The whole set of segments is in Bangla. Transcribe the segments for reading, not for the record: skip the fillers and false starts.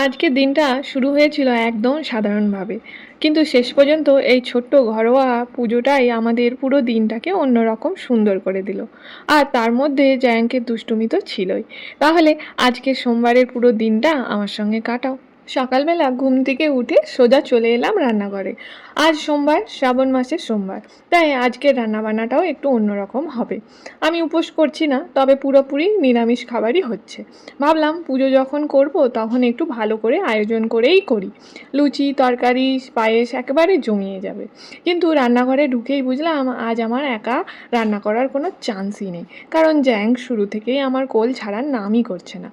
আজকের দিনটা শুরু হয়েছিল একদম সাধারণভাবে, কিন্তু শেষ পর্যন্ত এই ছোট্ট ঘরোয়া পুজোটাই আমাদের পুরো দিনটাকে অন্যরকম সুন্দর করে দিল। আর তার মধ্যে জায়াঙ্কের দুষ্টুমি তো ছিলই। তাহলে আজকে সোমবারের পুরো দিনটা আমার সঙ্গে কাটাও। সকালবেলা ঘুম থেকে উঠে সোজা চলে এলাম রান্নাঘরে। আজ সোমবার, শ্রাবণ মাসের সোমবার, তাই আজকের রান্নাবান্নাটাও একটু অন্যরকম হবে। আমি উপোস করছি না, তবে পুরোপুরি নিরামিষ খাবারই হচ্ছে। ভাবলাম পুজো যখন করব তখন একটু ভালো করে আয়োজন করেই করি। লুচি, তরকারি, পায়েস একেবারে জমিয়ে যাবে। কিন্তু রান্নাঘরে ঢুকেই বুঝলাম আজ আমার একা রান্না করার কোনো চান্সই নেই, কারণ জ্যাং শুরু থেকেই আমার কোল ছাড়ার নামই করছে না।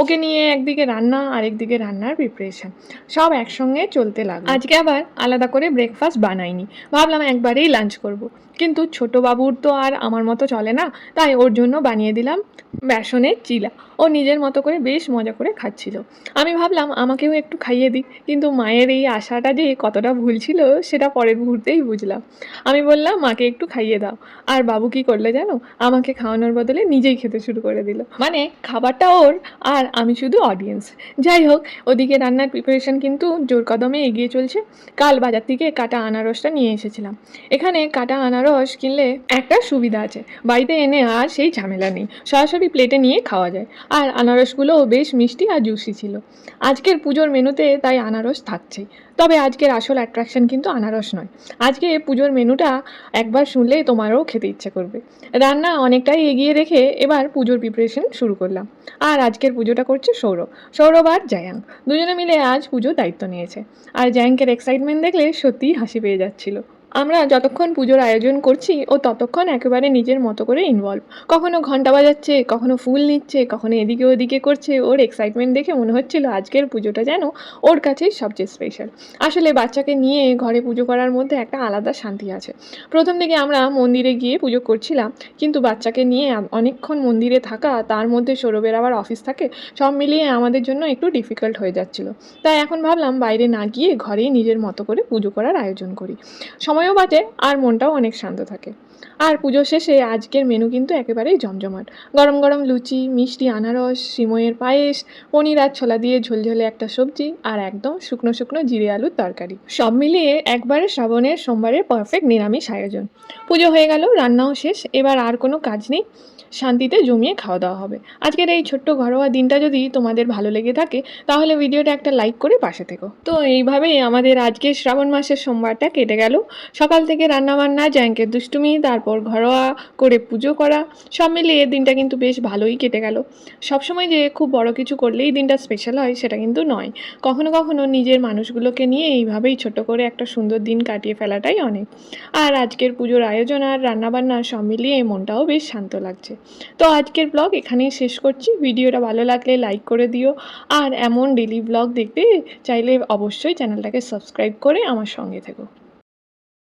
ওকে নিয়ে একদিকে রান্না, আরেকদিকে রান্নার প্রিপারেশন, সব একসঙ্গে চলতে লাগলো। আজকে আবার আলাদা করে ব্রেকফাস্ট বানাইনি, ভাবলাম একবারেই লাঞ্চ করব। কিন্তু ছোট বাবুর তো আর আমার মতো চলে না, তাই ওর জন্য বানিয়ে দিলাম বেসনের চিলা। ও নিজের মতো করে বেশ মজা করে খাচ্ছিল। আমি ভাবলাম আমাকেও একটু খাইয়ে দিই, কিন্তু মায়ের এই আশাটা যে কতটা ভুল ছিল সেটা পরের মুহূর্তেই বুঝলাম। আমি বললাম মাকে একটু খাইয়ে দাও, আর বাবু কি করলে জানো, আমাকে খাওয়ানোর বদলে নিজেই খেতে শুরু করে দিল। মানে খাবারটা ওর, আর আমি শুধু অডিয়েন্স। যাই হোক, ওদিকে রান্নার প্রিপারেশন কিন্তু জোর কদমে এগিয়ে চলছে। কাল বাজার থেকে কাটা আনারসটা নিয়ে এসেছিলাম। এখানে কাটা আনারস কিনলে একটা সুবিধা আছে, বাড়িতে এনে আর সেই ঝামেলা নেই, সরাসরি প্লেটে নিয়ে খাওয়া যায়। আর আনারসগুলোও বেশ মিষ্টি আর জুসি ছিল। আজকের পুজোর মেনুতে তাই আনারস থাকছেই। তবে আজকের আসল অ্যাট্রাকশন কিন্তু আনারস নয়। আজকে পুজোর মেনুটা একবার শুনলেই তোমারও খেতে ইচ্ছে করবে। রান্না অনেকটাই এগিয়ে রেখে এবার পুজোর প্রিপারেশন শুরু করলাম। আর আজকের পুজোটা করছে সৌরভ আর জায়াং। দুজনে মিলে আজ পুজোর দায়িত্ব নিয়েছে। আর জায়াংকের এক্সাইটমেন্ট দেখলে সত্যিই হাসি পেয়ে যাচ্ছিল। আমরা যতক্ষণ পুজোর আয়োজন করছি ও ততক্ষণ একেবারে নিজের মতো করে ইনভলভ। কখনো ঘন্টা বাজাচ্ছে, কখনো ফুল নিচ্ছে, কখনো এদিকে ওদিকে করছে। ওর এক্সাইটমেন্ট দেখে মনে হচ্ছিল আজকের পুজোটা যেন ওর কাছেই সবচেয়ে স্পেশাল। আসলে বাচ্চাকে নিয়ে ঘরে পুজো করার মধ্যে একটা আলাদা শান্তি আছে। প্রথম দিকে আমরা মন্দিরে গিয়ে পুজো করছিলাম, কিন্তু বাচ্চাকে নিয়ে অনেকক্ষণ মন্দিরে থাকা, তার মধ্যে সৌরভের আবার অফিস থাকে, সব মিলিয়ে আমাদের জন্য একটু ডিফিকাল্ট হয়ে যাচ্ছিল। তাই এখন ভাবলাম বাইরে না গিয়ে ঘরেই নিজের মতো করে পুজো করার আয়োজন করি। সময়ও বাঁচে আর মনটাও অনেক শান্ত থাকে। আর পুজো শেষে আজকের মেনু কিন্তু একেবারেই জমজমাট। গরম গরম লুচি, মিষ্টি আনারস, সিমইয়ের পায়েস, পনির আর ছোলা দিয়ে ঝোলঝোলে একটা সবজি, আর একদম শুকনো শুকনো জিরে আলুর তরকারি। সব মিলিয়ে একবারে শ্রাবণের সোমবারের পারফেক্ট নিরামিষ আয়োজন। পুজো হয়ে গেল, রান্নাও শেষ, এবার আর কোনো কাজ নেই, শান্তিতে জমিয়ে খাওয়া দাওয়া হবে। আজকের এই ছোট্ট ঘরোয়া দিনটা যদি তোমাদের ভালো লেগে থাকে তাহলে ভিডিওটা একটা লাইক করে পাশে থেকো। তো এইভাবেই আমাদের আজকে শ্রাবণ মাসের সোমবারটা কেটে গেল। সকাল থেকে রান্নাবান্না, জ্যাঙ্কের দুষ্টুমি, তারপর ঘরোয়া করে পুজো করা, সব মিলিয়ে দিনটা কিন্তু বেশ ভালোই কেটে গেল। সবসময় যে খুব বড় কিছু করলেই দিনটা স্পেশাল হয় সেটা কিন্তু নয়। কখনো কখনো নিজের মানুষগুলোকে নিয়ে এইভাবেই ছোট করে একটা সুন্দর দিন কাটিয়ে ফেলাটাই অনেক। আর আজকের পুজোর আয়োজন আর রান্নাবান্না সব মিলিয়ে মনটাও বেশ শান্ত লাগছে। তো আজকের ব্লগ এখানেই শেষ করছি। ভিডিওটা ভালো লাগলে লাইক করে দিও, আর এমন ডেলি ব্লগ দেখতে চাইলে অবশ্যই চ্যানেলটাকে সাবস্ক্রাইব করে আমার সঙ্গে থেকো।